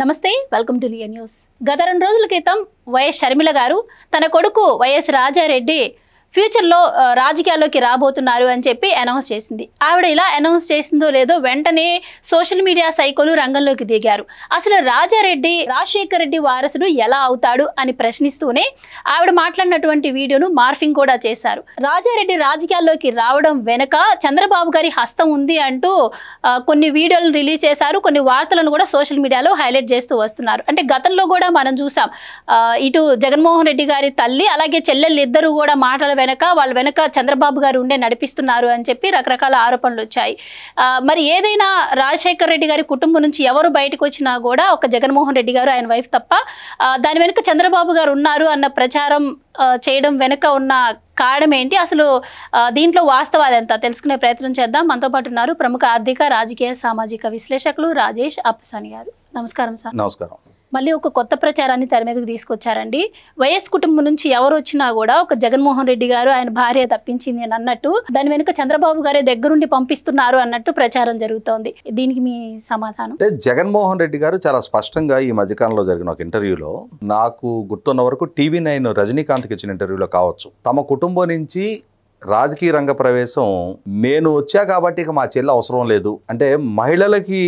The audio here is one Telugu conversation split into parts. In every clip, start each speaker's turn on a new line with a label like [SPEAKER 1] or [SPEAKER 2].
[SPEAKER 1] నమస్తే వెల్కమ్ టు లియా న్యూస్. గత 2 రోజుల క్రితం వైఎస్ షర్మిల గారు తన కొడుకు వైఎస్ రాజారెడ్డి ఫ్యూచర్లో రాజకీయాల్లోకి రాబోతున్నారు అని చెప్పి అనౌన్స్ చేసింది. ఆవిడ ఇలా అనౌన్స్ చేసిందో లేదో వెంటనే సోషల్ మీడియా సైకోలు రంగంలోకి దిగారు. అసలు రాజారెడ్డి రాజశేఖర్ రెడ్డి వారసుడు ఎలా అవుతాడు అని ప్రశ్నిస్తూనే ఆవిడ మాట్లాడినటువంటి వీడియోను మార్ఫింగ్ కూడా చేశారు. రాజారెడ్డి రాజకీయాల్లోకి రావడం వెనక చంద్రబాబు గారి హస్తం ఉంది అంటూ కొన్ని వీడియోలను రిలీజ్ చేశారు. కొన్ని వార్తలను కూడా సోషల్ మీడియాలో హైలైట్ చేస్తూ వస్తున్నారు. అంటే గతంలో కూడా మనం చూసాం, ఇటు జగన్మోహన్ రెడ్డి గారి తల్లి అలాగే చెల్లెళ్ళు ఇద్దరు కూడా మాటల వాళ్ళ వెనక చంద్రబాబు గారు ఉండే నడిపిస్తున్నారు అని చెప్పి రకరకాల ఆరోపణలు వచ్చాయి. మరి ఏదైనా రాజశేఖర్ రెడ్డి గారి కుటుంబం నుంచి ఎవరు బయటకు వచ్చినా కూడా ఒక జగన్మోహన్ రెడ్డి గారు ఆయన వైఫ్ తప్ప దాని వెనుక చంద్రబాబు గారు ఉన్నారు అన్న ప్రచారం చేయడం వెనుక ఉన్న కారణం ఏంటి, అసలు దీంట్లో వాస్తవాలు ఎంత తెలుసుకునే ప్రయత్నం చేద్దాం. మనతో పాటు ఉన్నారు ప్రముఖ ఆర్థిక రాజకీయ సామాజిక విశ్లేషకులు రాజేష్ అప్పసాని గారు. నమస్కారం సార్.
[SPEAKER 2] నమస్కారం.
[SPEAKER 1] మళ్ళీ ఒక కొత్త ప్రచారాన్ని తెర మీదకి తీసుకొచ్చారండి. వైఎస్ కుటుంబం నుంచి ఎవరు వచ్చినా కూడా ఒక జగన్మోహన్ రెడ్డి గారు ఆయన భార్య తప్పించింది అని అన్నట్టు దాని వెనుక చంద్రబాబు గారే దగ్గరుండి పంపిస్తున్నారు అన్నట్టు ప్రచారం జరుగుతోంది. దీనికి మీ సమాధానం?
[SPEAKER 2] జగన్మోహన్ రెడ్డి గారు చాలా స్పష్టంగా ఈ మధ్యకాలంలో జరిగిన ఒక ఇంటర్వ్యూలో, నాకు గుర్తున్న వరకు TV9 రజనీకాంత్కి ఇచ్చిన ఇంటర్వ్యూలో కావచ్చు, తమ కుటుంబం నుంచి రాజకీయ రంగ ప్రవేశం నేను వచ్చా కాబట్టి ఇక మా చెల్లి అవసరం లేదు, అంటే మహిళలకి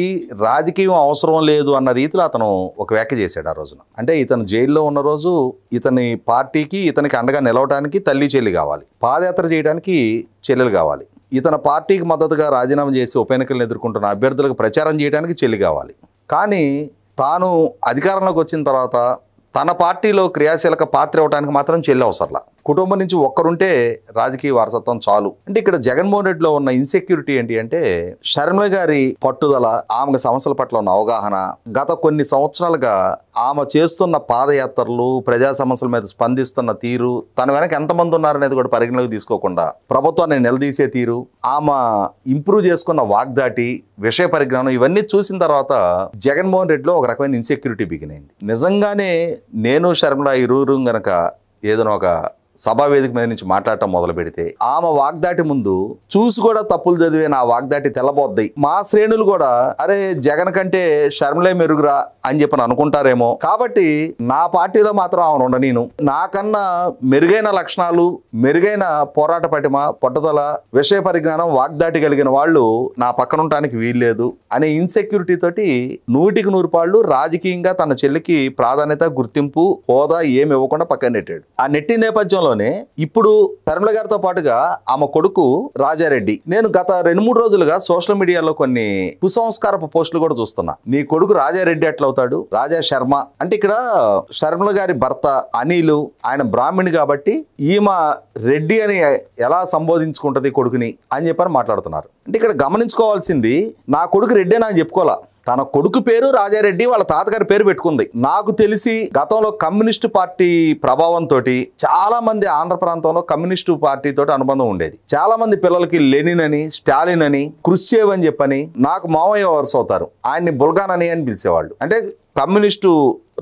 [SPEAKER 2] రాజకీయం అవసరం లేదు అన్న రీతిలో అతను ఒక వ్యాఖ్య చేశాడు ఆ రోజున. అంటే ఇతను జైల్లో ఉన్న రోజు ఇతని పార్టీకి ఇతనికి అండగా నిలవడానికి తల్లి చెల్లి కావాలి, పాదయాత్ర చేయడానికి చెల్లెలు కావాలి, ఇతని పార్టీకి మద్దతుగా రాజీనామా చేసి ఉప ఎన్నికలను ఎదుర్కొంటున్న అభ్యర్థులకు ప్రచారం చేయడానికి చెల్లి కావాలి. కానీ తాను అధికారంలోకి వచ్చిన తర్వాత తన పార్టీలో క్రియాశీలక పాత్ర ఇవ్వడానికి మాత్రం చెల్లి అవసరంలా. కుటుంబం నుంచి ఒక్కరుంటే రాజకీయ వారసత్వం చాలు. అంటే ఇక్కడ జగన్మోహన్ రెడ్డిలో ఉన్న ఇన్సెక్యూరిటీ ఏంటి అంటే, షర్మిల గారి పట్టుదల, ఆమెకు సమస్యల పట్ల ఉన్న అవగాహన, గత కొన్ని సంవత్సరాలుగా ఆమె చేస్తున్న పాదయాత్రలు, ప్రజా సమస్యల మీద స్పందిస్తున్న తీరు, తన వెనక ఎంతమంది ఉన్నారనేది కూడా పరిగణలోకి తీసుకోకుండా ప్రభుత్వాన్ని నిలదీసే తీరు, ఆమె ఇంప్రూవ్ చేసుకున్న వాగ్దాటి, విషయ పరిజ్ఞానం, ఇవన్నీ చూసిన తర్వాత జగన్మోహన్ రెడ్డిలో ఒక రకమైన ఇన్సెక్యూరిటీ బిగినైంది. నిజంగానే నేను షర్మిల ఇరువురు గనక ఏదైనా ఒక సభా వేదిక మీద నుంచి మాట్లాడటం మొదలు పెడితే ఆమె వాగ్దాటి ముందు చూసి కూడా తప్పులు చదివే నా వాగ్దాటి తెల్లబోద్ది, మా శ్రేణులు కూడా అరే జగన్ కంటే షర్మిలే మెరుగురా అని చెప్పని అనుకుంటారేమో, కాబట్టి నా పార్టీలో మాత్రం ఆమెను ఉండనీను, నాకన్నా మెరుగైన లక్షణాలు, మెరుగైన పోరాట పటిమ, పట్టుదల, విషయ పరిజ్ఞానం, వాగ్దాటి కలిగిన వాళ్ళు నా పక్కన ఉండటానికి వీల్లేదు అనే ఇన్సెక్యూరిటీ తోటి 100% రాజకీయంగా తన చెల్లికి ప్రాధాన్యత, గుర్తింపు, హోదా ఏమి ఇవ్వకుండా పక్కన నెట్టాడు. ఆ నెట్టి నేపథ్యంలో ఇప్పుడు షర్మిల గారితో పాటుగా ఆమె కొడుకు రాజారెడ్డి, నేను గత 2-3 రోజులుగా సోషల్ మీడియాలో కొన్ని కుసంస్కారపు పోస్టులు కూడా చూస్తున్నా. నీ కొడుకు రాజారెడ్డి ఎట్లా అవుతాడు, రాజా శర్మ అంటే, ఇక్కడ షర్మిల గారి భర్త అనిలు ఆయన బ్రాహ్మణి కాబట్టి ఈమె రెడ్డి అని ఎలా సంబోధించుకుంటది కొడుకుని అని చెప్పని మాట్లాడుతున్నారు. అంటే ఇక్కడ గమనించుకోవాల్సింది, నా కొడుకు రెడ్డి అని చెప్పుకోవాలా, తన కొడుకు పేరు రాజారెడ్డి, వాళ్ళ తాతగారి పేరు పెట్టుకుంది. నాకు తెలిసి గతంలో కమ్యూనిస్టు పార్టీ ప్రభావంతో చాలా మంది ఆంధ్ర ప్రాంతంలో కమ్యూనిస్టు పార్టీ తోటి అనుబంధం ఉండేది. చాలా మంది పిల్లలకి లెనిన్ అని, స్టాలిన్ అని, క్రుష్చేవ్ అని చెప్పని, నాకు మామయ్య వరుస అవుతారు, ఆయన్ని బుల్గాన్ అని పిలిచేవాళ్ళు. అంటే కమ్యూనిస్టు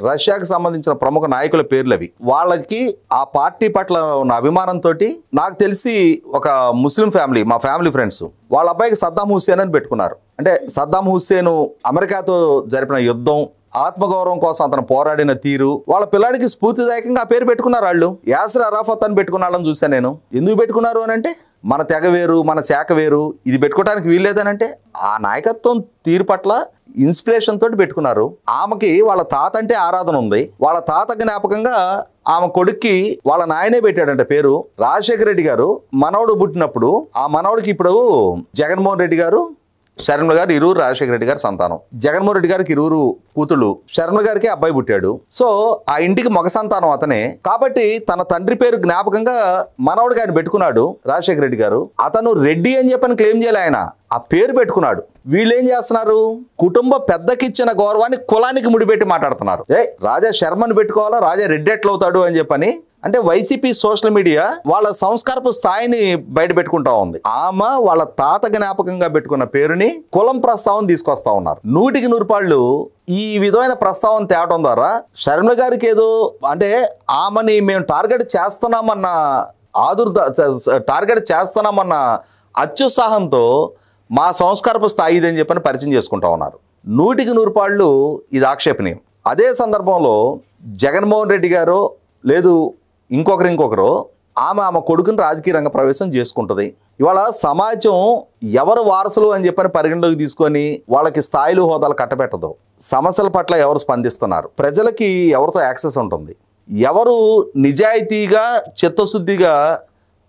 [SPEAKER 2] రష్యాకు సంబంధించిన ప్రముఖ నాయకుల పేర్లు అవి. వాళ్ళకి ఆ పార్టీ పట్ల ఉన్న అభిమానంతో నాకు తెలిసి ఒక ముస్లిం ఫ్యామిలీ, మా ఫ్యామిలీ ఫ్రెండ్స్, వాళ్ళ అబ్బాయికి సద్దాం హుస్సేన్ అని పెట్టుకున్నారు. అంటే సద్దాం హుస్సేన్ అమెరికాతో జరిపిన యుద్ధం, ఆత్మగౌరవం కోసం అతను పోరాడిన తీరు, వాళ్ళ పిల్లాడికి స్ఫూర్తిదాయకంగా ఆ పేరు పెట్టుకున్నారు. వాళ్ళు యాసిర్ అరాఫత్ అని పెట్టుకున్నాళ్ళని చూశాను నేను. ఎందుకు పెట్టుకున్నారు అని అంటే, మన తెగ వేరు, మన శాఖ వేరు, ఇది పెట్టుకోవడానికి వీల్లేదనంటే ఆ నాయకత్వం తీరు పట్ల ఇన్స్పిరేషన్ తోటి పెట్టుకున్నారు. ఆమెకి వాళ్ళ తాత అంటే ఆరాధన ఉంది. వాళ్ళ తాత జ్ఞాపకంగా ఆమె కొడుక్కి వాళ్ళ నాయనే పెట్టాడంట పేరు. రాజశేఖర రెడ్డి గారు మనవడు పుట్టినప్పుడు ఆ మనవడికి ఇప్పుడు జగన్మోహన్ రెడ్డి గారు, షర్మిల గారు ఇరువురు రాజశేఖర రెడ్డి గారి సంతానం. జగన్మోహన్ రెడ్డి గారికి ఇరువురు కూతుళ్ళు, షర్మిల గారికి అబ్బాయి పుట్టాడు. సో ఆ ఇంటికి మగ సంతానం అతనే కాబట్టి తన తండ్రి పేరు జ్ఞాపకంగా మనవడికి ఆయన పెట్టుకున్నాడు రాజశేఖర రెడ్డి గారు. అతను రెడ్డి అని చెప్పని క్లెయిమ్ చేయాలి, ఆయన ఆ పేరు పెట్టుకున్నాడు. వీళ్ళు ఏం చేస్తున్నారు, కుటుంబ పెద్దకిచ్చిన గౌరవాన్ని కులానికి ముడిపెట్టి మాట్లాడుతున్నారు. రాజా శర్మని పెట్టుకోవాలా, రాజా రెడ్డి ఎట్లా అవుతాడు అని చెప్పని. అంటే వైసీపీ సోషల్ మీడియా వాళ్ళ సంస్కారపు స్థాయిని బయట పెట్టుకుంటా ఉంది. ఆమె వాళ్ళ తాత జ్ఞాపకంగా పెట్టుకున్న పేరుని కులం ప్రస్తావన తీసుకొస్తా ఉన్నారు. 100% ఈ విధమైన ప్రస్తావన తేవడం ద్వారా షర్మిల గారికి ఏదో అంటే ఆమెని మేము టార్గెట్ చేస్తున్నామన్న టార్గెట్ చేస్తున్నామన్న అత్యుత్సాహంతో మా సంస్కారపు స్థాయి ఇదని చెప్పని పరిచయం చేసుకుంటా ఉన్నారు. 100% ఇది ఆక్షేపణీయం. అదే సందర్భంలో జగన్మోహన్ రెడ్డి గారో లేదు ఇంకొకరు ఆమె కొడుకుని రాజకీయ రంగ ప్రవేశం చేసుకుంటుంది. ఇవాళ సమాజం ఎవరు వారసులు అని చెప్పని పరిగణలోకి తీసుకొని వాళ్ళకి స్థాయిలు హోదాలు కట్టబెట్టదు. సమస్యల పట్ల ఎవరు స్పందిస్తున్నారు, ప్రజలకి ఎవరితో యాక్సెస్ ఉంటుంది, ఎవరు నిజాయితీగా చిత్తశుద్ధిగా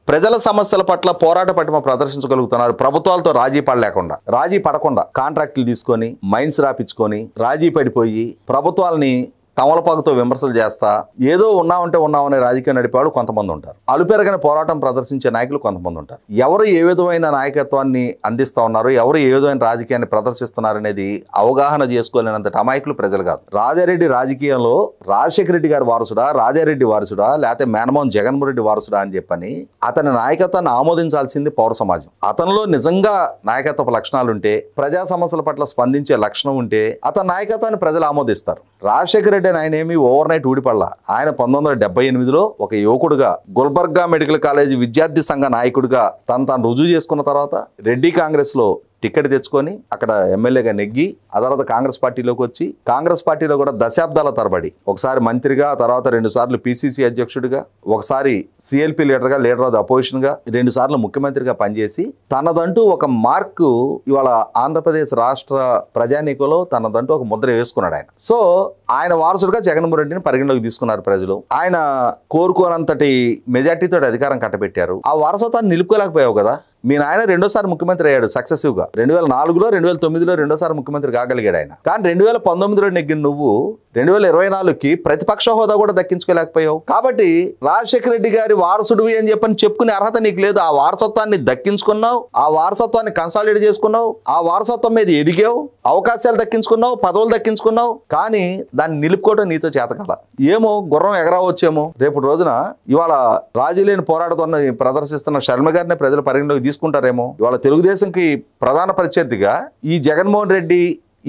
[SPEAKER 2] ప్రజల సమస్యల పట్ల పోరాట పటిమ ప్రదర్శించగలుగుతున్నారు, ప్రభుత్వాలతో రాజీ పడకుండా కాంట్రాక్టులు తీసుకొని మైన్స్ రాపించుకొని రాజీ పడిపోయి ప్రభుత్వాలని తమలపాకుతో విమర్శలు చేస్తా ఏదో ఉన్నామనే రాజకీయం నడిపేవాళ్ళు కొంతమంది ఉంటారు. అలుపెరగని పోరాటం ప్రదర్శించే నాయకులు కొంతమంది ఉంటారు. ఎవరు ఏ విధమైన నాయకత్వాన్ని అందిస్తూ ఉన్నారు, ఎవరు ఏ విధమైన రాజకీయాన్ని ప్రదర్శిస్తున్నారు అనేది అవగాహన చేసుకోలేనంత అమాయకులు ప్రజలు కాదు. రాజారెడ్డి రాజకీయంలో రాజశేఖర రెడ్డి గారి వారసుడా, రాజారెడ్డి వారసుడా, లేకపోతే మేనమోహన్ జగన్మోహన్ రెడ్డి వారసుడా అని చెప్పని అతని నాయకత్వాన్ని ఆమోదించాల్సింది పౌర సమాజం. అతనిలో నిజంగా నాయకత్వ లక్షణాలు ఉంటే, ప్రజా సమస్యల పట్ల స్పందించే లక్షణం ఉంటే అతని నాయకత్వాన్ని ప్రజలు ఆమోదిస్తారు. రాజశేఖర రెడ్డి ఆయన ఏమి ఓవర్ నైట్ ఊడిపడలా. ఆయన 1978లో ఒక యువకుడుగా గుల్బర్గా మెడికల్ కాలేజీ విద్యార్థి సంఘ నాయకుడిగా తాను రుజువు చేసుకున్న తర్వాత రెడ్డి కాంగ్రెస్లో టికెట్ తెచ్చుకొని అక్కడ ఎమ్మెల్యేగా నెగ్గి ఆ తర్వాత కాంగ్రెస్ పార్టీలోకి వచ్చి కాంగ్రెస్ పార్టీలో కూడా దశాబ్దాల తరబడి ఒకసారి మంత్రిగా, ఆ తర్వాత 2 సార్లు పిసిసి అధ్యక్షుడిగా, ఒకసారి CLP leader of the opposition గా, 2 సార్లు ముఖ్యమంత్రిగా పనిచేసి తనదంటూ ఒక మార్కు ఇవాళ ఆంధ్రప్రదేశ్ రాష్ట్ర ప్రజానీకంలో తనదంటూ ఒక ముద్ర వేసుకున్నాడు ఆయన. సో ఆయన వారసుడుగా జగన్మోహన్ రెడ్డిని పరిగణలోకి తీసుకున్నారు ప్రజలు. ఆయన కోరుకోనంతటి మెజార్టీతో అధికారం కట్టబెట్టారు. ఆ వారసత్వాన్ని నిలుపుకోలేకపోయావు కదా. మీ నాయన 2వ సారి ముఖ్యమంత్రి అయ్యాడు సక్సెసివ్గా. 2004లో 2009లో 2వ సారి ముఖ్యమంత్రి కాగలిగాడు ఆయన. కానీ 2019లో నెగ్గిన నువ్వు 2024కి ప్రతిపక్ష హోదా కూడా దక్కించుకోలేకపోయావు. కాబట్టి రాజశేఖర రెడ్డి గారి వారసుడివి అని చెప్పని చెప్పుకునే అర్హత నీకు లేదు. ఆ వారసత్వాన్ని దక్కించుకున్నావు, ఆ వారసత్వాన్ని కన్సాలిడేట్ చేసుకున్నావు, ఆ వారసత్వం మీద ఎదిగావు, అవకాశాలు దక్కించుకున్నావు, పదవులు దక్కించుకున్నావు. కానీ దాన్ని నిలుపుకోవడం నీతో చేతకాల. ఏమో గుర్రం ఎగరావచ్చేమో. రేపు రోజున ఇవాళ రాజీ లేని పోరాడుతున్న ప్రదర్శిస్తున్న శర్మ గారిని ప్రజలు పరిగణలోకి తీసుకుంటారేమో. ఇవాళ తెలుగుదేశంకి ప్రధాన ప్రత్యర్థిగా ఈ జగన్మోహన్ రెడ్డి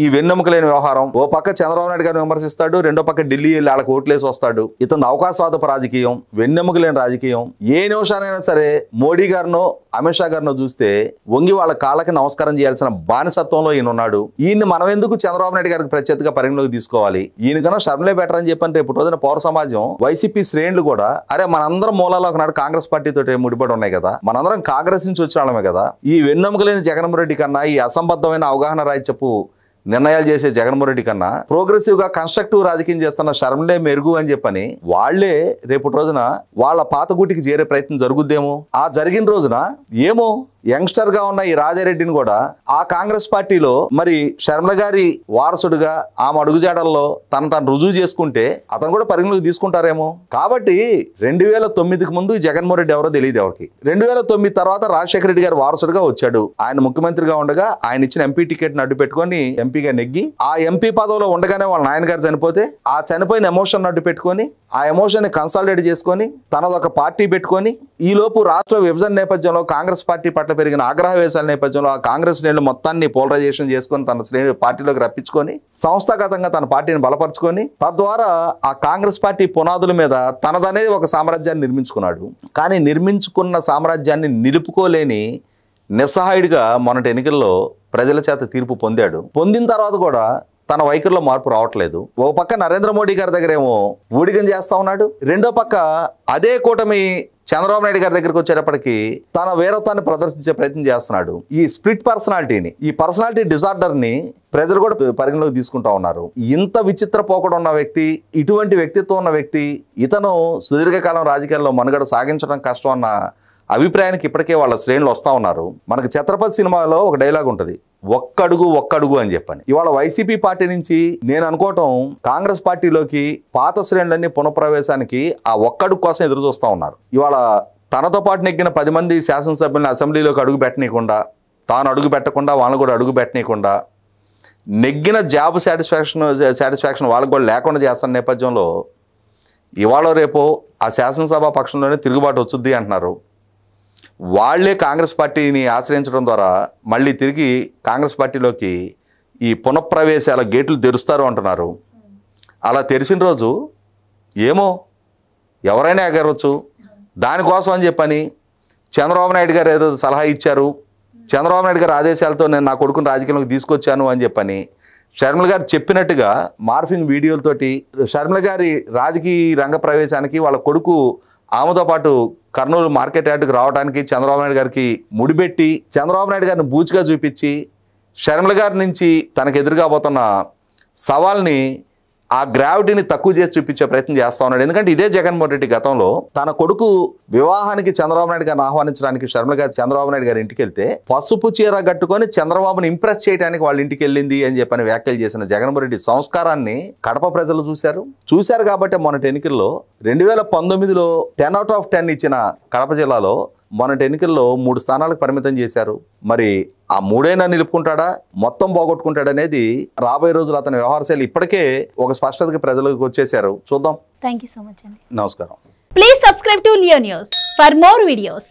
[SPEAKER 2] ఈ వెన్నెముకలేని వ్యవహారం, ఓ పక్క చంద్రబాబు నాయుడు గారిని విమర్శిస్తాడు, రెండో పక్క ఢిల్లీ వెళ్ళి వాళ్ళకి ఓట్లేసి వస్తాడు. ఇతను అవకాశవాదపు రాజకీయం, వెన్నెముకలేని రాజకీయం. ఏ నిమిషానైనా సరే మోడీ గారినో అమిత్ షా గారినో చూస్తే వంగి వాళ్ళ కాళ్ళకి నమస్కారం చేయాల్సిన బానిసత్వంలో ఈయన ఉన్నాడు. ఈయన్ని మనం ఎందుకు చంద్రబాబు నాయుడు గారికి ప్రత్యర్థిగా పరిగణలోకి తీసుకోవాలి? ఈయనకన్నా శర్మలే బెటర్ అని చెప్పని రేపు రోజున పౌర సమాజం, వైసీపీ శ్రేణులు కూడా అరే మనందరం మూలాలో ఒకనాడు కాంగ్రెస్ పార్టీతో ముడిపడి ఉన్నాయి కదా, మనందరం కాంగ్రెస్ నుంచి వచ్చిన వాళ్ళమే కదా. ఈ వెన్నెముకలేని జగన్మోహన్ రెడ్డి కన్నా, ఈ అసంబద్ధమైన అవగాహన రాజ్యపు నిర్ణయాలు చేసే జగన్మోహన్ రెడ్డి కన్నా ప్రోగ్రెసివ్గా కన్స్ట్రక్టివ్ రాజకీయం చేస్తున్న శర్మలే మెరుగు అని చెప్పని వాళ్లే రేపు రోజున వాళ్ళ పాత గూటికి చేరే ప్రయత్నం జరుగుద్దేమో. ఆ జరిగిన రోజున ఏమో యంగ్స్టర్ గా ఉన్న ఈ రాజారెడ్డిని కూడా ఆ కాంగ్రెస్ పార్టీలో మరి శర్మల గారి వారసుడుగా ఆమె అడుగుజాడల్లో తను రుజువు చేసుకుంటే అతను కూడా పరిగణలోకి తీసుకుంటారేమో. కాబట్టి 2009కి ముందు జగన్మోహన్ రెడ్డి ఎవరో తెలియదు ఎవరికి. 2009 తర్వాత రాజశేఖర రెడ్డి గారి వారసుడుగా వచ్చాడు. ఆయన ముఖ్యమంత్రిగా ఉండగా ఆయన ఇచ్చిన ఎంపీ టికెట్ అడ్డు పెట్టుకొని ఎంపీగా నెగ్గి ఆ ఎంపీ పదవిలో ఉండగానే వాళ్ళ నాయన గారు చనిపోతే ఆ చనిపోయిన ఎమోషన్ అడ్డు పెట్టుకొని ఆ ఎమోషన్ ని కన్సాలిడేట్ చేసుకొని తనదొక పార్టీ పెట్టుకొని ఈ లోపు రాష్ట్ర విభజన నేపథ్యంలో కాంగ్రెస్ పార్టీ పట్ల పెరిగిన ఆగ్రహవేశాల నేపథ్యంలో ఆ కాంగ్రెస్ శ్రేణులు మొత్తాన్ని పోలరైజేషన్ చేసుకొని తన శ్రేణి పార్టీలోకి రప్పించుకొని సంస్థాగతంగా తన పార్టీని బలపరుచుకొని తద్వారా ఆ కాంగ్రెస్ పార్టీ పునాదుల మీద తనదనేది ఒక సామ్రాజ్యాన్ని నిర్మించుకున్నాడు. కానీ నిర్మించుకున్న సామ్రాజ్యాన్ని నిలుపుకోలేని నిస్సహాయుడిగా మొన్నటి ఎన్నికల్లో ప్రజల చేత తీర్పు పొందాడు. పొందిన తర్వాత కూడా తన వైఖరిలో మార్పు రావట్లేదు. ఓ పక్క నరేంద్ర మోడీ గారి దగ్గరేమో ఊడిగం చేస్తా ఉన్నాడు, రెండో పక్క అదే కూటమి చంద్రబాబు నాయుడు గారి దగ్గరికి వచ్చేటప్పటికి తన వీరత్వాన్ని ప్రదర్శించే ప్రయత్నం చేస్తున్నాడు. ఈ స్ప్లిట్ పర్సనాలిటీని, ఈ పర్సనాలిటీ డిజార్డర్ని ప్రజలు కూడా పరిగణలోకి తీసుకుంటా ఉన్నారు. ఇంత విచిత్ర పోకడ ఉన్న వ్యక్తి, ఇటువంటి వ్యక్తిత్వం ఉన్న వ్యక్తి, ఇతను సుదీర్ఘకాలం రాజకీయాల్లో మనుగడ సాగించడం కష్టం అన్న అభిప్రాయానికి ఇప్పటికే వాళ్ళ శ్రేణులు వస్తూ ఉన్నారు. మనకు ఛత్రపతి సినిమాలో ఒక డైలాగ్ ఉంటుంది, ఒక్కడుగు అని చెప్పని. ఇవాళ వైసీపీ పార్టీ నుంచి నేను అనుకోవటం కాంగ్రెస్ పార్టీలోకి పాత శ్రేణులన్నీ పునఃప్రవేశానికి ఆ ఒక్కడుగు కోసం ఎదురు చూస్తూ ఉన్నారు. ఇవాళ తనతో పాటు నెగ్గిన 10 మంది శాసనసభ్యులను అసెంబ్లీలోకి అడుగు పెట్టనీయకుండా, తాను అడుగు పెట్టకుండా వాళ్ళని కూడా అడుగు పెట్టనీయకుండా, నెగ్గిన జాబ్ సాటిస్ఫాక్షన్ వాళ్ళకు కూడా లేకుండా చేస్తున్న నేపథ్యంలో ఇవాళ రేపో ఆ శాసనసభ పక్షంలోనే తిరుగుబాటు వచ్చుద్ది అంటున్నారు. వాళ్లే కాంగ్రెస్ పార్టీని ఆశ్రయించడం ద్వారా మళ్ళీ తిరిగి కాంగ్రెస్ పార్టీలోకి ఈ పునఃప్రవేశాల గేట్లు తెరుస్తారు అంటున్నారు. అలా తెరిచిన రోజు ఏమో ఎవరైనా ఎగరవచ్చు. దానికోసం అని చెప్పని చంద్రబాబు నాయుడు గారు ఏదో సలహా ఇచ్చారు, చంద్రబాబు నాయుడు గారి ఆదేశాలతో నేను నా కొడుకుని రాజకీయంలోకి తీసుకొచ్చాను అని చెప్పని షర్మిల గారు చెప్పినట్టుగా మార్ఫింగ్ వీడియోలతోటి షర్మిల గారి రాజకీయ రంగ ప్రవేశానికి వాళ్ళ కొడుకు ఆమెతో పాటు కర్నూలు మార్కెట్ యార్డుకు రావడానికి చంద్రబాబు నాయుడు గారికి ముడిపెట్టి చంద్రబాబు నాయుడు గారిని బూచిగా చూపించి షర్మిల గారి నుంచి తనకు ఎదురుగా పోతున్న సవాల్ని ఆ గ్రావిటీని తక్కువ చేసి చూపించే ప్రయత్నం చేస్తూ ఉన్నాడు. ఎందుకంటే ఇదే జగన్మోహన్ రెడ్డి గతంలో తన కొడుకు వివాహానికి చంద్రబాబు నాయుడు గారిని ఆహ్వానించడానికి షర్మిల గారు చంద్రబాబు నాయుడు గారి ఇంటికి వెళ్తే పసుపు చీర కట్టుకొని చంద్రబాబుని ఇంప్రెస్ చేయడానికి వాళ్ళ ఇంటికి వెళ్ళింది అని చెప్పని వ్యాఖ్యలు చేసిన జగన్మోహన్ రెడ్డి సంస్కారాన్ని కడప ప్రజలు చూశారు కాబట్టి మొన్నటి ఎన్నికల్లో 2019లో 10/10 ఇచ్చిన కడప జిల్లాలో మొన్నటి ఎన్నికల్లో 3 స్థానాలకు పరిమితం చేశారు. మరి ఆ 3 నిలుపుకుంటాడా మొత్తం పోగొట్టుకుంటాడనేది రాబోయే రోజులు అతని వ్యవహార శైలి ఇప్పటికే ఒక స్పష్టతకి ప్రజలకు వచ్చేసారు. చూద్దాం.
[SPEAKER 1] థ్యాంక్ యూ సో మచ్ అండి.
[SPEAKER 2] నమస్కారం.
[SPEAKER 1] Please subscribe to Leo news for more videos.